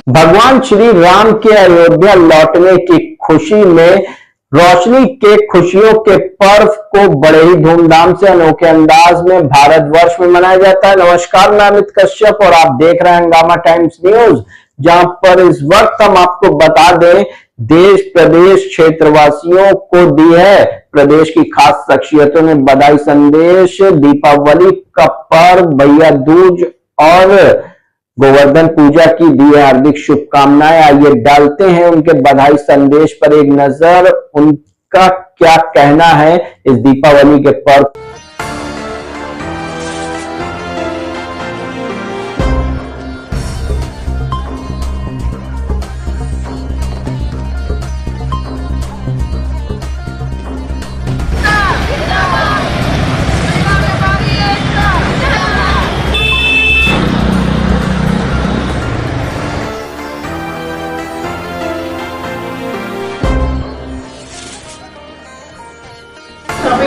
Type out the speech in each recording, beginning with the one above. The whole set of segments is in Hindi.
भगवान श्री राम के अयोध्या लौटने की खुशी में रोशनी के खुशियों के पर्व को बड़े ही धूमधाम से अनोखे अंदाज में भारतवर्ष में मनाया जाता है। नमस्कार, मैं अमित कश्यप और आप देख रहे हैं हंगामा टाइम्स न्यूज, जहां पर इस वक्त हम आपको बता दें देश प्रदेश क्षेत्रवासियों को दी है प्रदेश की खास शख्सियतों ने बधाई संदेश। दीपावली का पर्व, भैया दूज और गोवर्धन पूजा की दी है हार्दिक शुभकामनाएं। आइए डालते हैं उनके बधाई संदेश पर एक नजर, उनका क्या कहना है इस दीपावली के पर्व।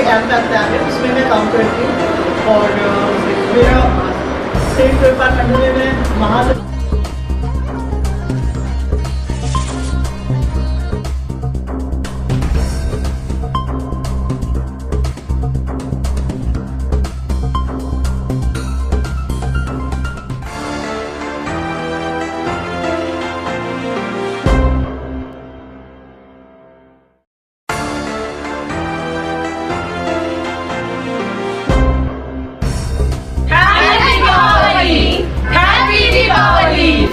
ऐप आता है उसमें मैं काम करती हूँ और मेरा स्टेट व्यापार मंडल में महासचिव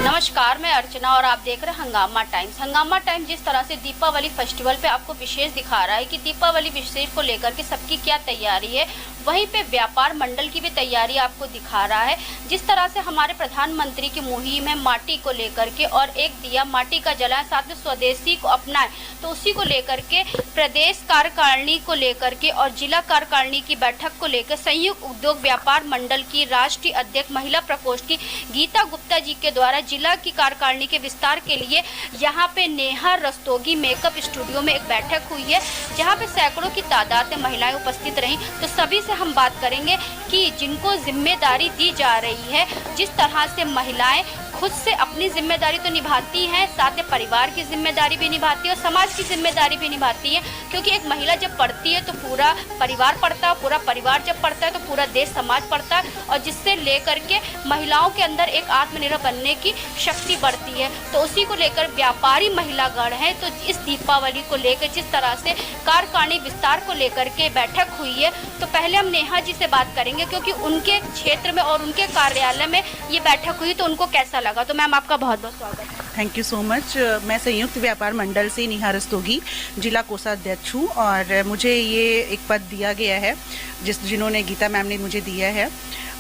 नमस्कार, मैं अर्चना और आप देख रहे हैं हंगामा टाइम्स। हंगामा टाइम्स जिस तरह से दीपावली फेस्टिवल पे आपको विशेष दिखा रहा है कि दीपावली विशेष को लेकर के सबकी क्या तैयारी है, वहीं पे व्यापार मंडल की भी तैयारी आपको दिखा रहा है। जिस तरह से हमारे प्रधानमंत्री की मुहिम है माटी को लेकर के और एक दिया माटी का जलाएं साथ में स्वदेशी को अपनाएं, तो उसी को लेकर के प्रदेश कार्यकारिणी को लेकर के और जिला कार्यकारिणी की बैठक को लेकर संयुक्त उद्योग व्यापार मंडल की राष्ट्रीय अध्यक्ष महिला प्रकोष्ठ की गीता गुप्ता जी के द्वारा जिला की कार्यकारिणी के विस्तार के लिए यहाँ पे नेहा रस्तोगी मेकअप स्टूडियो में एक बैठक हुई है, जहाँ पे सैकड़ों की तादाद में महिलाएं उपस्थित रहीं। तो सभी से हम बात करेंगे कि जिनको जिम्मेदारी दी जा रही है, जिस तरह से महिलाएं खुद से अपनी जिम्मेदारी तो निभाती हैं, साथ में परिवार की जिम्मेदारी भी निभाती है और समाज की जिम्मेदारी भी निभाती है, क्योंकि एक महिला जब पढ़ती है तो पूरा परिवार पढ़ता है, पूरा परिवार जब पढ़ता है तो पूरा देश समाज पढ़ता है, और जिससे लेकर के महिलाओं के अंदर एक आत्मनिर्भर बनने की शक्ति बढ़ती है। तो उसी को लेकर व्यापारी महिलागण है, तो इस दीपावली को लेकर जिस तरह से कार्यकारिणी विस्तार को लेकर के बैठक हुई है, तो पहले हम नेहा जी से बात करेंगे क्योंकि उनके क्षेत्र में और उनके कार्यालय में ये बैठक हुई, तो उनको कैसा लगा। तो मैम आपका बहुत बहुत स्वागत है। Thank you so much. मैं संयुक्त व्यापार मंडल से नेहा रस्तोगी जिला कोषाध्यक्ष हूँ और मुझे ये एक पद दिया गया है जिन्होंने गीता मैम ने मुझे दिया है,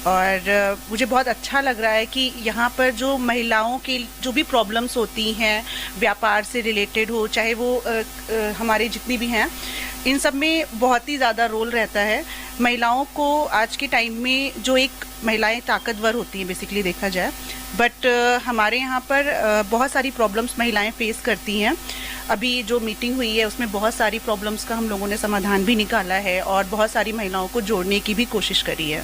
और मुझे बहुत अच्छा लग रहा है कि यहाँ पर जो महिलाओं की जो भी प्रॉब्लम्स होती हैं व्यापार से रिलेटेड हो, चाहे वो हमारे जितनी भी हैं, इन सब में बहुत ही ज़्यादा रोल रहता है। महिलाओं को आज के टाइम में जो एक महिलाएं ताकतवर होती हैं बेसिकली देखा जाए, बट हमारे यहाँ पर बहुत सारी प्रॉब्लम्स महिलाएं फेस करती हैं। अभी जो मीटिंग हुई है उसमें बहुत सारी प्रॉब्लम्स का हम लोगों ने समाधान भी निकाला है और बहुत सारी महिलाओं को जोड़ने की भी कोशिश करी है।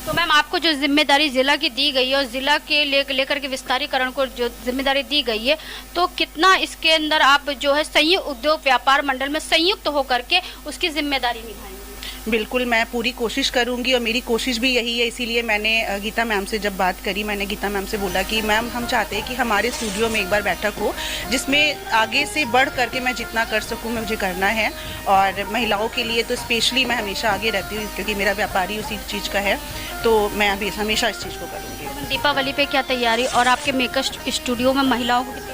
तो मैम आपको जो जिम्मेदारी जिला की दी गई है और जिला के लेकर के विस्तारीकरण को जो जिम्मेदारी दी गई है, तो कितना इसके अंदर आप जो है संयुक्त उद्योग व्यापार मंडल में संयुक्त होकर के उसकी जिम्मेदारी निभाएंगे? बिल्कुल, मैं पूरी कोशिश करूंगी और मेरी कोशिश भी यही है। इसीलिए मैंने गीता मैम से जब बात करी, मैंने गीता मैम से बोला कि मैम हम चाहते हैं कि हमारे स्टूडियो में एक बार बैठक हो जिसमें आगे से बढ़ करके मैं जितना कर सकूं मुझे करना है, और महिलाओं के लिए तो स्पेशली मैं हमेशा आगे रहती हूँ क्योंकि मेरा व्यापारी उसी चीज़ का है, तो मैं अभी हमेशा इस चीज़ को करूँगी। दीपावली पे क्या तैयारी और आपके मेकअप स्टूडियो में महिलाओं को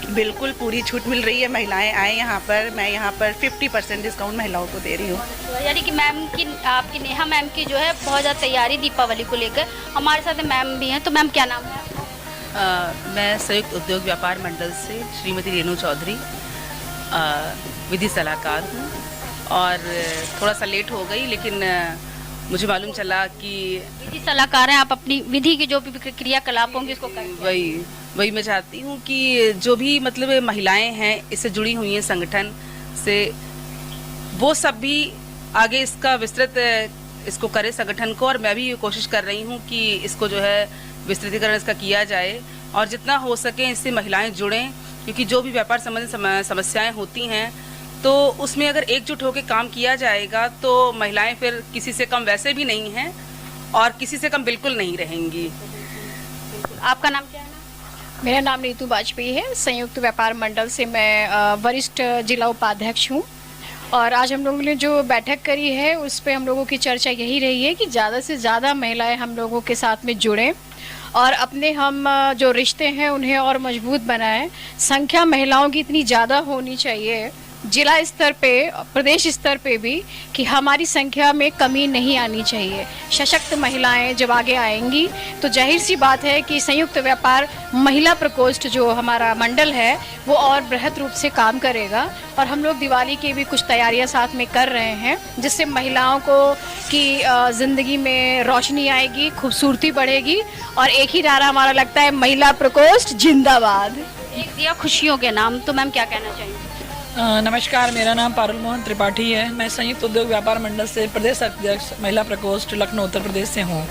बिल्कुल पूरी छूट मिल रही है, महिलाएं आए यहाँ पर, मैं यहाँ पर 50% डिस्काउंट महिलाओं को दे रही हूँ। यानी कि मैम की आपकी नेहा मैम की जो है बहुत ज़्यादा तैयारी दीपावली को लेकर। हमारे साथ मैम भी हैं, तो मैम क्या नाम है आपका? मैं संयुक्त उद्योग व्यापार मंडल से श्रीमती रेणु चौधरी विधि सलाहकार हूँ, और थोड़ा सा लेट हो गई लेकिन मुझे मालूम चला कि विधि सलाहकार हैं आप, अपनी विधि की जो भी क्रियाकलाप होंगे उसको करें। वही मैं चाहती हूँ कि जो भी मतलब महिलाएं हैं इससे जुड़ी हुई हैं संगठन से, वो सब भी आगे इसका विस्तृत इसको करे संगठन को, और मैं भी कोशिश कर रही हूँ कि इसको जो है विस्तृतीकरण इसका किया जाए और जितना हो सके इससे महिलाएं जुड़ें, क्योंकि जो भी व्यापार संबंधी समस्याएं होती हैं तो उसमें अगर एकजुट होकर काम किया जाएगा तो महिलाएं फिर किसी से कम वैसे भी नहीं हैं और किसी से कम बिल्कुल नहीं रहेंगी। आपका नाम क्या है? मेरा नाम नीतू वाजपेयी है। संयुक्त व्यापार मंडल से मैं वरिष्ठ जिला उपाध्यक्ष हूँ और आज हम लोगों ने जो बैठक करी है उस पे हम लोगों की चर्चा यही रही है कि ज़्यादा से ज़्यादा महिलाएं हम लोगों के साथ में जुड़ें और अपने हम जो रिश्ते हैं उन्हें और मजबूत बनाएं। संख्या महिलाओं की इतनी ज़्यादा होनी चाहिए जिला स्तर पे, प्रदेश स्तर पे भी, कि हमारी संख्या में कमी नहीं आनी चाहिए। सशक्त महिलाएं जब आगे आएंगी तो जाहिर सी बात है कि संयुक्त व्यापार महिला प्रकोष्ठ जो हमारा मंडल है वो और बृहद रूप से काम करेगा। और हम लोग दिवाली की भी कुछ तैयारियां साथ में कर रहे हैं जिससे महिलाओं को की ज़िंदगी में रोशनी आएगी, खूबसूरती बढ़ेगी और एक ही नारा हमारा लगता है, महिला प्रकोष्ठ जिंदाबाद। एक दिया खुशियों के नाम, तो मैम क्या कहना चाहेंगे? नमस्कार, मेरा नाम पारुल मोहन त्रिपाठी है। मैं संयुक्त उद्योग व्यापार मंडल से प्रदेश अध्यक्ष महिला प्रकोष्ठ लखनऊ उत्तर प्रदेश से हूँ।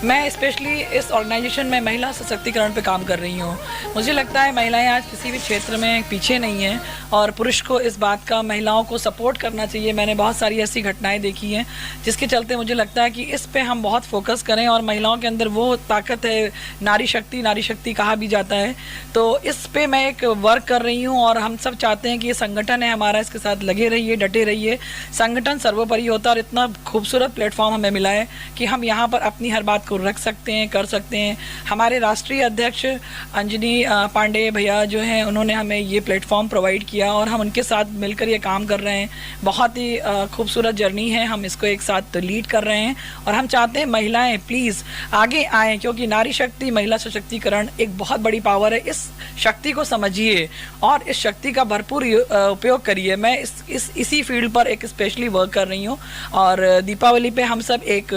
मैं स्पेशली इस ऑर्गेनाइजेशन में महिला सशक्तिकरण पे काम कर रही हूँ। मुझे लगता है महिलाएं आज किसी भी क्षेत्र में पीछे नहीं हैं और पुरुष को इस बात का महिलाओं को सपोर्ट करना चाहिए। मैंने बहुत सारी ऐसी घटनाएं देखी हैं जिसके चलते मुझे लगता है कि इस पे हम बहुत फोकस करें और महिलाओं के अंदर वो ताकत है, नारी शक्ति कहा भी जाता है, तो इस पे मैं एक वर्क कर रही हूँ और हम सब चाहते हैं कि ये संगठन है हमारा, इसके साथ लगे रहिए, डटे रहिए। संगठन सर्वोपरि होता है और इतना खूबसूरत प्लेटफॉर्म हमें मिला है कि हम यहाँ पर अपनी हर बात को रख सकते हैं, कर सकते हैं। हमारे राष्ट्रीय अध्यक्ष अंजनी पांडे भैया जो हैं उन्होंने हमें ये प्लेटफॉर्म प्रोवाइड किया और हम उनके साथ मिलकर ये काम कर रहे हैं। बहुत ही खूबसूरत जर्नी है, हम इसको एक साथ लीड कर रहे हैं और हम चाहते हैं महिलाएं प्लीज़ आगे आएँ, क्योंकि नारी शक्ति, महिला सशक्तिकरण एक बहुत बड़ी पावर है। इस शक्ति को समझिए और इस शक्ति का भरपूर उपयोग करिए। मैं इसी फील्ड पर एक स्पेशली वर्क कर रही हूँ और दीपावली पे हम सब एक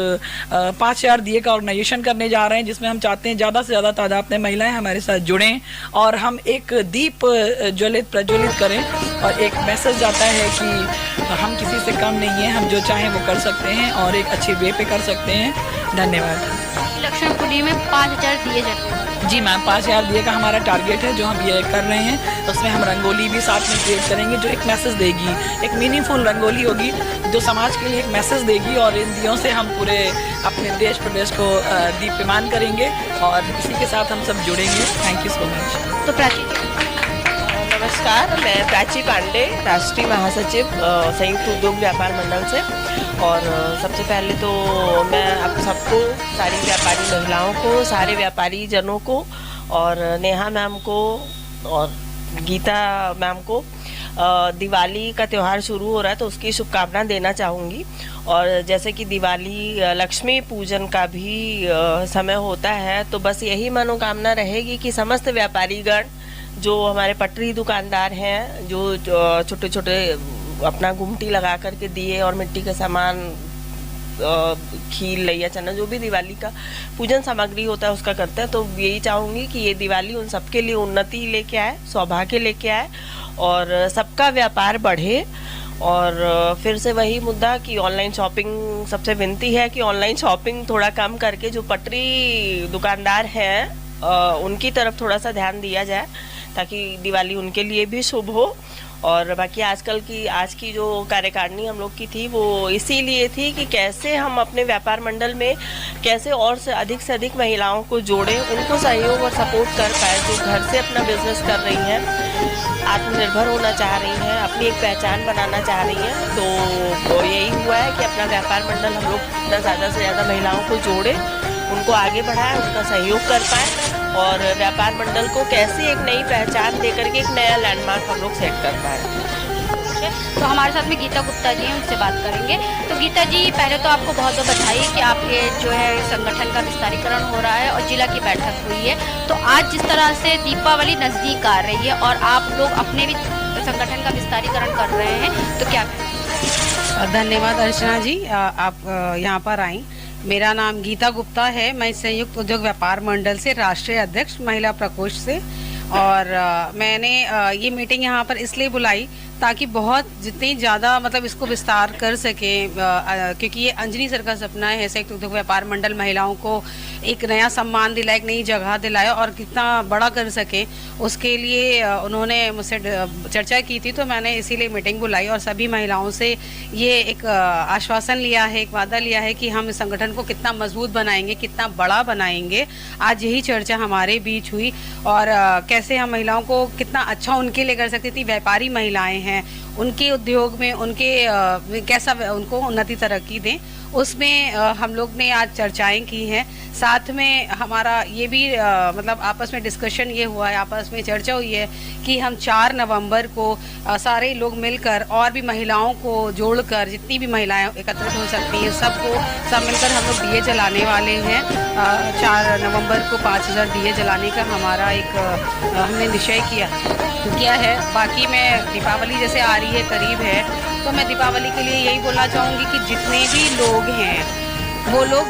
5000 दिए का ऑर्गेनाइजेशन करने जा रहे हैं जिसमें हम चाहते हैं ज़्यादा से ज़्यादा तादाद में महिलाएं हमारे साथ जुड़ें और हम एक दीप प्रज्वलित करें और एक मैसेज जाता है कि हम किसी से कम नहीं हैं, हम जो चाहें वो कर सकते हैं और एक अच्छे वे पे कर सकते हैं। धन्यवाद। लक्ष्मणपुरी में 5000 दिए जाते हैं। जी मैम, 5000 दिए का हमारा टारगेट है जो हम ये कर रहे हैं। उसमें हम रंगोली भी साथ में क्रिएट करेंगे जो एक मैसेज देगी, एक मीनिंगफुल रंगोली होगी जो समाज के लिए एक मैसेज देगी और इन दियों से हम पूरे अपने देश प्रदेश को दीप्यमान करेंगे और इसी के साथ हम सब जुड़ेंगे। Thank you so much. तो प्राची, नमस्कार, मैं प्राची पांडे, राष्ट्रीय महासचिव संयुक्त उद्योग व्यापार मंडल से। और सबसे पहले तो मैं आप सबको, सारी व्यापारी महिलाओं को, सारे व्यापारी जनों को और नेहा मैम को और गीता मैम को दिवाली का त्यौहार शुरू हो रहा है तो उसकी शुभकामना देना चाहूँगी। और जैसे कि दिवाली लक्ष्मी पूजन का भी समय होता है तो बस यही मनोकामना रहेगी कि समस्त व्यापारीगण जो हमारे पटरी दुकानदार हैं, जो छोटे छोटे अपना गुमटी लगा करके दिए और मिट्टी का सामान, खीर, लैया, चना, जो भी दिवाली का पूजन सामग्री होता है उसका करते हैं, तो यही चाहूँगी कि ये दिवाली उन सबके लिए उन्नति लेके आए, सौभाग्य लेके आए और सबका व्यापार बढ़े। और फिर से वही मुद्दा कि ऑनलाइन शॉपिंग, सबसे विनती है कि ऑनलाइन शॉपिंग थोड़ा कम करके जो पटरी दुकानदार हैं उनकी तरफ थोड़ा सा ध्यान दिया जाए ताकि दिवाली उनके लिए भी शुभ हो। और बाकी आज की जो कार्यकारिणी हम लोग की थी वो इसीलिए थी कि कैसे हम अपने व्यापार मंडल में कैसे और से अधिक महिलाओं को जोड़ें, उनको सहयोग और सपोर्ट कर पाए जो घर से अपना बिजनेस कर रही हैं, आत्मनिर्भर होना चाह रही हैं, अपनी एक पहचान बनाना चाह रही हैं। तो यही हुआ है कि अपना व्यापार मंडल हम लोग इतना ज़्यादा से ज़्यादा महिलाओं को जोड़ें, उनको आगे बढ़ाएं, उनका सहयोग कर पाएँ और व्यापार मंडल को कैसे एक नई पहचान देकर के एक नया लैंडमार्क हम लोग सेट कर पाएँ। तो हमारे साथ में गीता गुप्ता जी हैं, उनसे बात करेंगे। तो गीता जी, पहले तो आपको बहुत बहुत बधाई कि आपके जो है संगठन का विस्तारीकरण हो रहा है और जिला की बैठक हुई है। तो आज जिस तरह से दीपावली नज़दीक आ रही है और आप लोग अपने भी संगठन का विस्तारीकरण कर रहे हैं, तो क्या कहें? धन्यवाद अर्चना जी, आप यहाँ पर आई। मेरा नाम गीता गुप्ता है, मैं संयुक्त उद्योग व्यापार मंडल से राष्ट्रीय अध्यक्ष महिला प्रकोष्ठ से। और मैंने ये मीटिंग यहाँ पर इसलिए बुलाई ताकि बहुत जितनी ज़्यादा मतलब इसको विस्तार कर सके, क्योंकि ये अंजनी सर का सपना है संयुक्त उद्योग व्यापार मंडल महिलाओं को एक नया सम्मान दिलाए, एक नई जगह दिलाए और कितना बड़ा कर सके, उसके लिए उन्होंने मुझसे चर्चा की थी। तो मैंने इसीलिए मीटिंग बुलाई और सभी महिलाओं से ये एक आश्वासन लिया है, एक वादा लिया है कि हम इस संगठन को कितना मजबूत बनाएंगे, कितना बड़ा बनाएंगे। आज यही चर्चा हमारे बीच हुई और कैसे हम महिलाओं को कितना अच्छा उनके लिए कर सकती थी। व्यापारी महिलाएं हैं, उनके उद्योग में उनके कैसा उनको उन्नति तरक्की दें, उसमें हम लोग ने आज चर्चाएं की हैं। साथ में हमारा ये भी मतलब आपस में डिस्कशन ये हुआ है, आपस में चर्चा हुई है कि हम 4 नवंबर को सारे लोग मिलकर और भी महिलाओं को जोड़कर जितनी भी महिलाएं एकत्रित हो सकती हैं सब मिलकर हम लोग दिए जलाने वाले हैं। 4 नवंबर को 5000 दिए जलाने का हमारा एक हमने निश्चय किया है। बाकी मैं दीपावली जैसे आ रही है, करीब है, तो मैं दीपावली के लिए यही बोलना चाहूँगी कि जितने भी लोग हैं वो लोग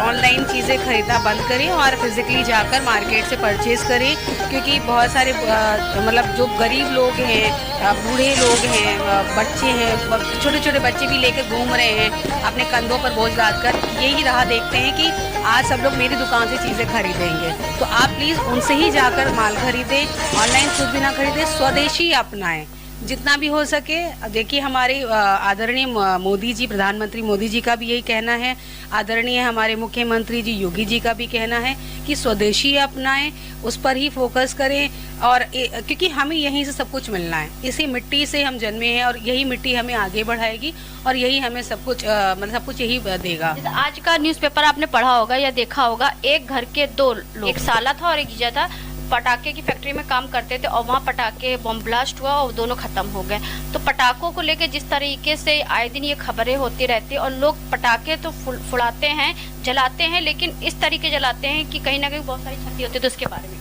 ऑनलाइन चीज़ें खरीदना बंद करें और फिज़िकली जाकर मार्केट से परचेज़ करें, क्योंकि बहुत सारे मतलब जो गरीब लोग हैं, बूढ़े लोग हैं, बच्चे हैं, छोटे छोटे बच्चे भी लेकर घूम रहे हैं अपने कंधों पर बोझ लाद कर, यही राह देखते हैं कि आज सब लोग मेरी दुकान से चीज़ें खरीदेंगे। तो आप प्लीज़ उनसे ही जाकर माल खरीदें, ऑनलाइन कुछ भी ना खरीदें, स्वदेशी अपनाएं जितना भी हो सके। देखिए हमारे आदरणीय मोदी जी, प्रधानमंत्री मोदी जी का भी यही कहना है, आदरणीय हमारे मुख्यमंत्री जी योगी जी का भी कहना है कि स्वदेशी अपनाएं, उस पर ही फोकस करें। और क्योंकि हमें यहीं से सब कुछ मिलना है, इसी मिट्टी से हम जन्मे हैं और यही मिट्टी हमें आगे बढ़ाएगी और यही हमें सब कुछ मतलब सब कुछ यही देगा। आज का न्यूज़पेपर आपने पढ़ा होगा या देखा होगा, एक घर के 2 लोग, एक साला था और एक जीजा था, पटाखे की फैक्ट्री में काम करते थे और वहाँ पटाखे बम ब्लास्ट हुआ और दोनों खत्म हो गए। तो पटाखों को लेके जिस तरीके से आए दिन ये खबरें होती रहती है और लोग पटाखे तो फुड़ाते हैं, जलाते हैं, लेकिन इस तरीके जलाते हैं कि कहीं ना कहीं बहुत सारी क्षति होती है। तो इसके बारे में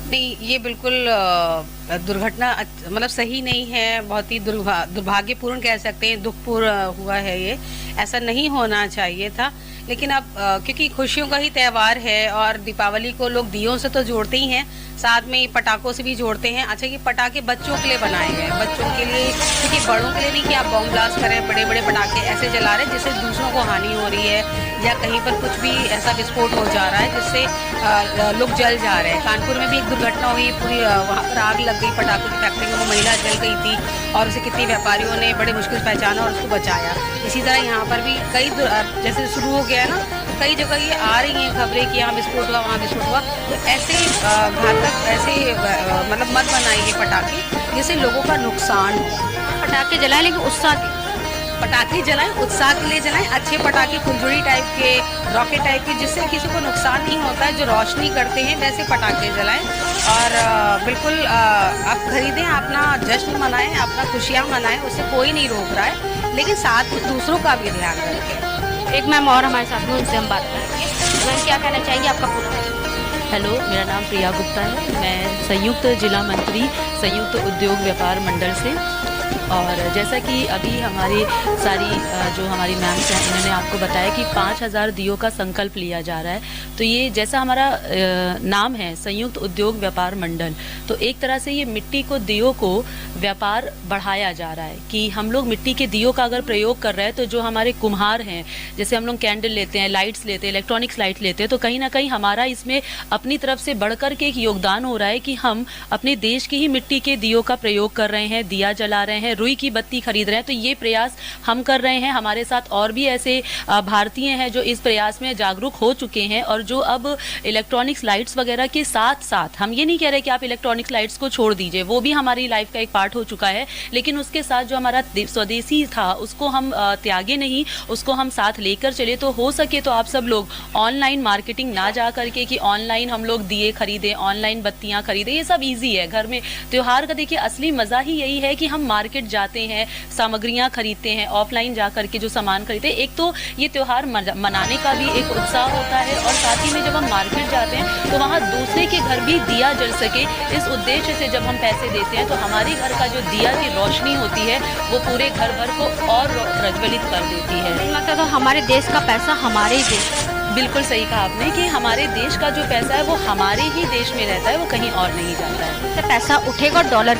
नहीं, ये बिल्कुल दुर्घटना मतलब सही नहीं है, बहुत ही दुर्भाग्यपूर्ण कह सकते हैं, दुखपूर्ण हुआ है ये, ऐसा नहीं होना चाहिए था। लेकिन अब क्योंकि खुशियों का ही त्यौहार है और दीपावली को लोग दियों से तो जोड़ते ही हैं, साथ में पटाखों से भी जोड़ते हैं। अच्छा, ये पटाखे बच्चों के लिए बनाए गए हैं, बच्चों के लिए, क्योंकि बड़ों के लिए नहीं कि आप बम ब्लास्ट करें, बड़े बड़े पटाखे ऐसे जला रहे हैं जिससे दूसरों को हानि हो रही है या कहीं पर कुछ भी ऐसा विस्फोट हो जा रहा है जिससे लोग जल जा रहे हैं। कानपुर में भी एक दुर्घटना हुई, पूरी वहाँ पर आग लग गई पटाखों की फैक्ट्री में, वो महिला जल गई थी और उसे कितने व्यापारियों ने बड़े मुश्किल से पहचाना और उसको बचाया। इसी तरह यहाँ पर भी कई जैसे शुरू हो गया है ना, कई जगह ये आ रही हैं खबरें कि यहाँ विस्फोट हुआ, वहाँ विस्फोट हुआ। तो ऐसे घातक ऐसे मतलब मत बनाइए पटाखे जिससे लोगों का नुकसान हो। पटाखे जलाएं लेकिन उत्साह के पटाखे जलाएं, उत्साह के लिए जलाएं, अच्छे पटाखे फुलझड़ी टाइप के, रॉकेट टाइप के, जिससे किसी को नुकसान नहीं होता है, जो रोशनी करते हैं वैसे पटाखे जलाएं। और बिल्कुल आप खरीदें, अपना जश्न मनाएं, अपना खुशियाँ मनाएं, उससे कोई नहीं रोक रहा है, लेकिन साथ में दूसरों का भी ध्यान रखें। एक मैम और हमारे साथ में, उनसे हम बात करेंगे। मैम क्या कहना चाहेंगे, आपका पूरा? हेलो, मेरा नाम प्रिया गुप्ता है, मैं संयुक्त जिला मंत्री संयुक्त उद्योग व्यापार मंडल से। और जैसा कि अभी हमारी सारी जो हमारी मैम्स हैं उन्होंने आपको बताया कि 5000 दियों का संकल्प लिया जा रहा है। तो ये जैसा हमारा नाम है संयुक्त उद्योग व्यापार मंडल, तो एक तरह से ये मिट्टी को दियों को व्यापार बढ़ाया जा रहा है कि हम लोग मिट्टी के दियों का अगर प्रयोग कर रहे हैं तो जो हमारे कुम्हार हैं, जैसे हम लोग कैंडल लेते हैं, लाइट्स लेते हैं, इलेक्ट्रॉनिक्स लाइट लेते हैं, तो कहीं ना कहीं हमारा इसमें अपनी तरफ से बढ़कर के एक योगदान हो रहा है कि हम अपने देश की ही मिट्टी के दियों का प्रयोग कर रहे हैं, दिया जला रहे हैं, रुई की बत्ती खरीद रहे हैं। तो ये प्रयास हम कर रहे हैं, हमारे साथ और भी ऐसे भारतीय हैं जो इस प्रयास में जागरूक हो चुके हैं और जो अब इलेक्ट्रॉनिक्स लाइट्स वगैरह के साथ साथ, हम ये नहीं कह रहे कि आप इलेक्ट्रॉनिक्स लाइट्स को छोड़ दीजिए, वो भी हमारी लाइफ का एक पार्ट हो चुका है, लेकिन उसके साथ जो हमारा स्वदेशी था उसको हम त्यागे नहीं, उसको हम साथ लेकर चले। तो हो सके तो आप सब लोग ऑनलाइन मार्केटिंग ना जा करके कि ऑनलाइन हम लोग दिए खरीदें, ऑनलाइन बत्तियां खरीदें, ये सब ईजी है। घर में त्योहार का देखिए असली मजा ही यही है कि हम मार्केट जाते हैं, सामग्रियां खरीदते हैं, ऑफलाइन जा करके जो सामान खरीदते हैं। एक तो ये त्योहार मनाने का भी एक उत्साह होता है और साथ ही में जब हम मार्केट जाते हैं तो वहाँ दूसरे के घर भी दिया जल सके, इस उद्देश्य से जब हम पैसे देते हैं तो हमारे घर का जो दिया की रोशनी होती है वो पूरे घर भर को और प्रज्वलित कर देती है। लगता तो हमारे देश का पैसा हमारे ही देश, बिल्कुल सही कहा आपने कि हमारे देश का जो पैसा है वो हमारे ही देश में रहता है, वो कहीं और नहीं जाता है। तो पैसा उठेगा और डॉलर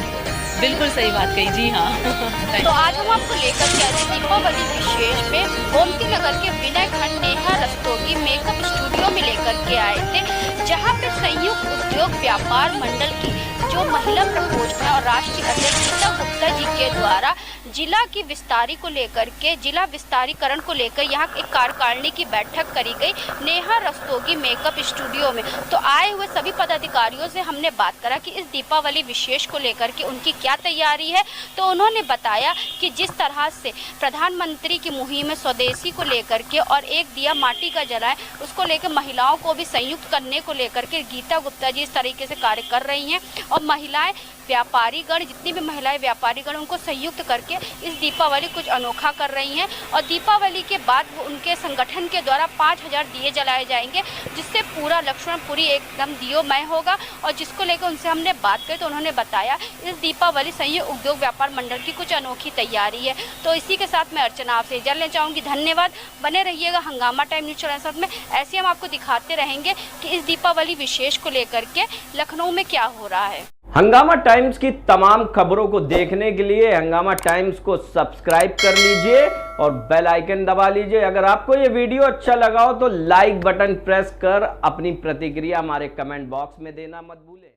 बिल्कुल सही बात कही जी हाँ। तो आज हम आपको लेकर के आए दीपावली विशेष में गोमती नगर के विनय खंड नेहा रस्तोगी मेकअप स्टूडियो में लेकर के आए थे, जहां पे संयुक्त उद्योग व्यापार मंडल की जो महिला प्रकोष्ठ है और राष्ट्रीय अध्यक्ष गीता गुप्ता जी के द्वारा जिला की विस्तारी को लेकर के जिला विस्तारीकरण को लेकर यहाँ एक कार्यकारिणी की बैठक करी गई नेहा रस्तोगी मेकअप स्टूडियो में। तो आए हुए सभी पदाधिकारियों से हमने बात करा कि इस दीपावली विशेष को लेकर के उनकी क्या तैयारी है। तो उन्होंने बताया कि जिस तरह से प्रधानमंत्री की मुहिम में स्वदेशी को लेकर के और एक दिया माटी का जलाएं उसको लेकर महिलाओं को भी संयुक्त करने को लेकर के गीता गुप्ता जी इस तरीके से कार्य कर रही हैं और महिलाएं व्यापारीगण जितनी भी महिलाएं व्यापारीगण उनको संयुक्त करके इस दीपावली कुछ अनोखा कर रही हैं और दीपावली के बाद वो उनके संगठन के द्वारा 5000 दिए जलाए जाएंगे, जिससे पूरा लक्ष्मणपुरी एकदम दियोमय होगा। और जिसको लेकर उनसे हमने बात की तो उन्होंने बताया इस दीपावली संयुक्त उद्योग व्यापार मंडल की कुछ अनोखी तैयारी है। तो इसी के साथ मैं अर्चना आपसे इजाज़त लेना चाहूँगी। धन्यवाद। बने रहिएगा हंगामा टाइम न्यूज़ चैनल साथ में, ऐसे हम आपको दिखाते रहेंगे कि इस दीपावली विशेष को लेकर के लखनऊ में क्या हो रहा है। हंगामा टाइम्स की तमाम खबरों को देखने के लिए हंगामा टाइम्स को सब्सक्राइब कर लीजिए और बेल आइकन दबा लीजिए। अगर आपको ये वीडियो अच्छा लगा हो तो लाइक बटन प्रेस कर अपनी प्रतिक्रिया हमारे कमेंट बॉक्स में देना मत भूलें।